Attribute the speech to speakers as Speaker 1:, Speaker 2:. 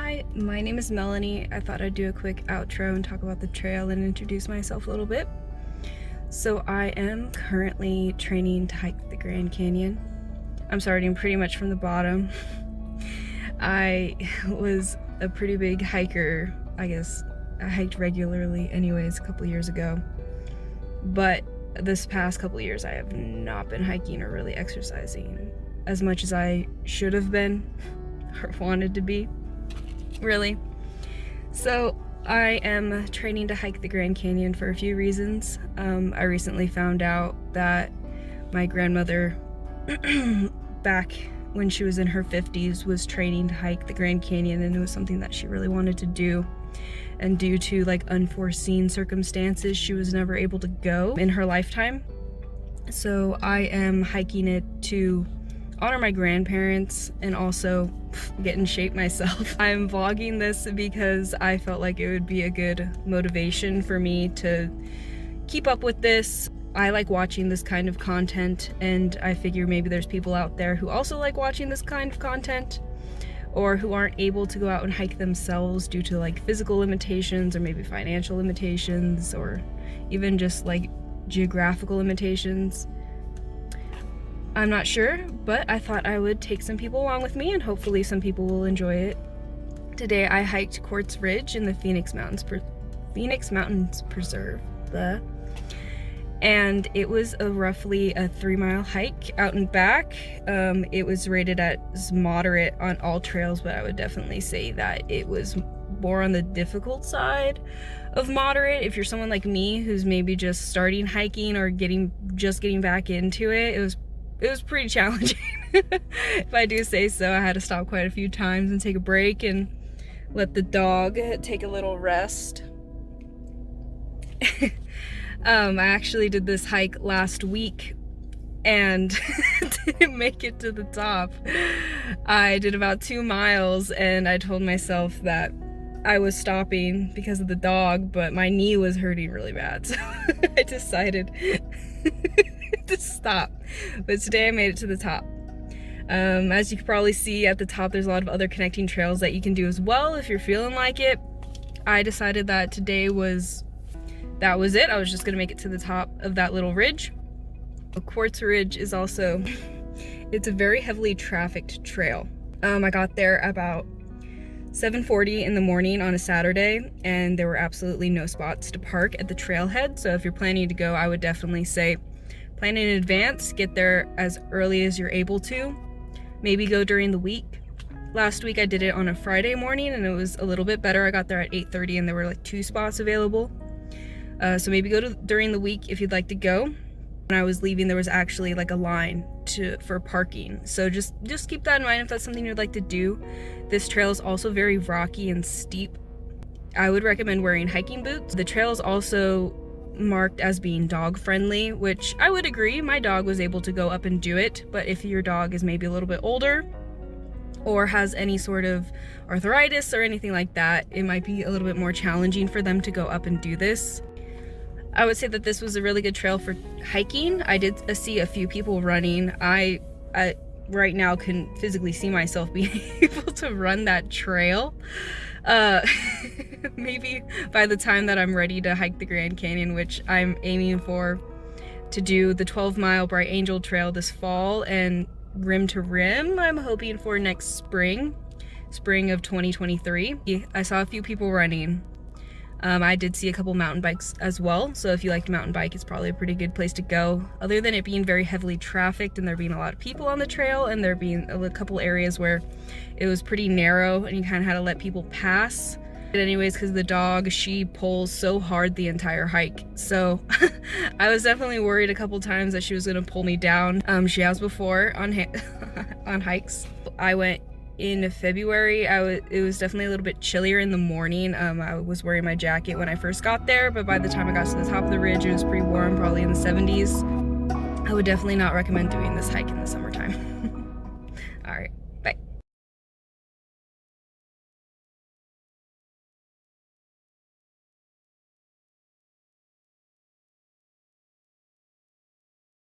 Speaker 1: Hi, my name is Melanie. I thought I'd do a quick outro and talk about the trail and introduce myself a little bit. So I am currently training to hike the Grand Canyon. I'm starting pretty much from the bottom. I was a pretty big hiker, I guess. I hiked regularly anyways a couple years ago. But this past couple years I have not been hiking or really exercising as much as I should have been or wanted to be, really. So I am training to hike the Grand Canyon for a few reasons. I recently found out that my grandmother back when she was in her 50s was training to hike the Grand Canyon, and it was something that she really wanted to do. And due to like unforeseen circumstances, she was never able to go in her lifetime. So I am hiking it to honor my grandparents and also get in shape myself. I'm vlogging this because I felt like it would be a good motivation for me to keep up with this. I like watching this kind of content, and I figure maybe there's people out there who also like watching this kind of content, or who aren't able to go out and hike themselves due to like physical limitations or maybe financial limitations or even just like geographical limitations. I'm not sure, but I thought I would take some people along with me and hopefully some people will enjoy it. Today I hiked Quartz Ridge in the Phoenix Mountains Preserve. And it was roughly a 3-mile hike out and back. It was rated as moderate on AllTrails, but I would definitely say that it was more on the difficult side of moderate. If you're someone like me who's maybe just starting hiking or just getting back into it, it was pretty challenging. If I do say so. I had to stop quite a few times and take a break and let the dog take a little rest. I actually did this hike last week and didn't make it to the top. I did about 2 miles and I told myself that I was stopping because of the dog, but my knee was hurting really bad, so I decided to stop. But today I made it to the top. As you can probably see at the top, there's a lot of other connecting trails that you can do as well if you're feeling like it. I decided that today that was it. I was just gonna make it to the top of that little ridge. Quartz Ridge is also, it's a very heavily trafficked trail. I got there about 7:40 in the morning on a Saturday, and there were absolutely no spots to park at the trailhead. So if you're planning to go, I would definitely say plan in advance, get there as early as you're able to. Maybe go during the week. Last week I did it on a Friday morning and it was a little bit better. I got there at 8:30 and there were like 2 spots available. So maybe go during the week if you'd like to go. When I was leaving, there was actually like a line for parking. So just keep that in mind if that's something you'd like to do. This trail is also very rocky and steep. I would recommend wearing hiking boots. The trail is also marked as being dog friendly, which I would agree. My dog was able to go up and do it, but if your dog is maybe a little bit older or has any sort of arthritis or anything like that, it might be a little bit more challenging for them to go up and do this. I would say that this was a really good trail for hiking. I did see a few people running. I right now can physically see myself being able to run that trail. Maybe by the time that I'm ready to hike the Grand Canyon, which I'm aiming for to do the 12-mile Bright Angel Trail this fall, and rim to rim I'm hoping for next spring of 2023. I saw a few people running. I did see a couple mountain bikes as well, so if you like to mountain bike, it's probably a pretty good place to go. Other than it being very heavily trafficked and there being a lot of people on the trail, and there being a couple areas where it was pretty narrow and you kind of had to let people pass. But anyways, because the dog, she pulls so hard the entire hike, so I was definitely worried a couple times that she was going to pull me down. She has before on on hikes. I went in February. It was definitely a little bit chillier in the morning. I was wearing my jacket when I first got there, but by the time I got to the top of the ridge, it was pretty warm, probably in the 70s. I would definitely not recommend doing this hike in the summertime. All right.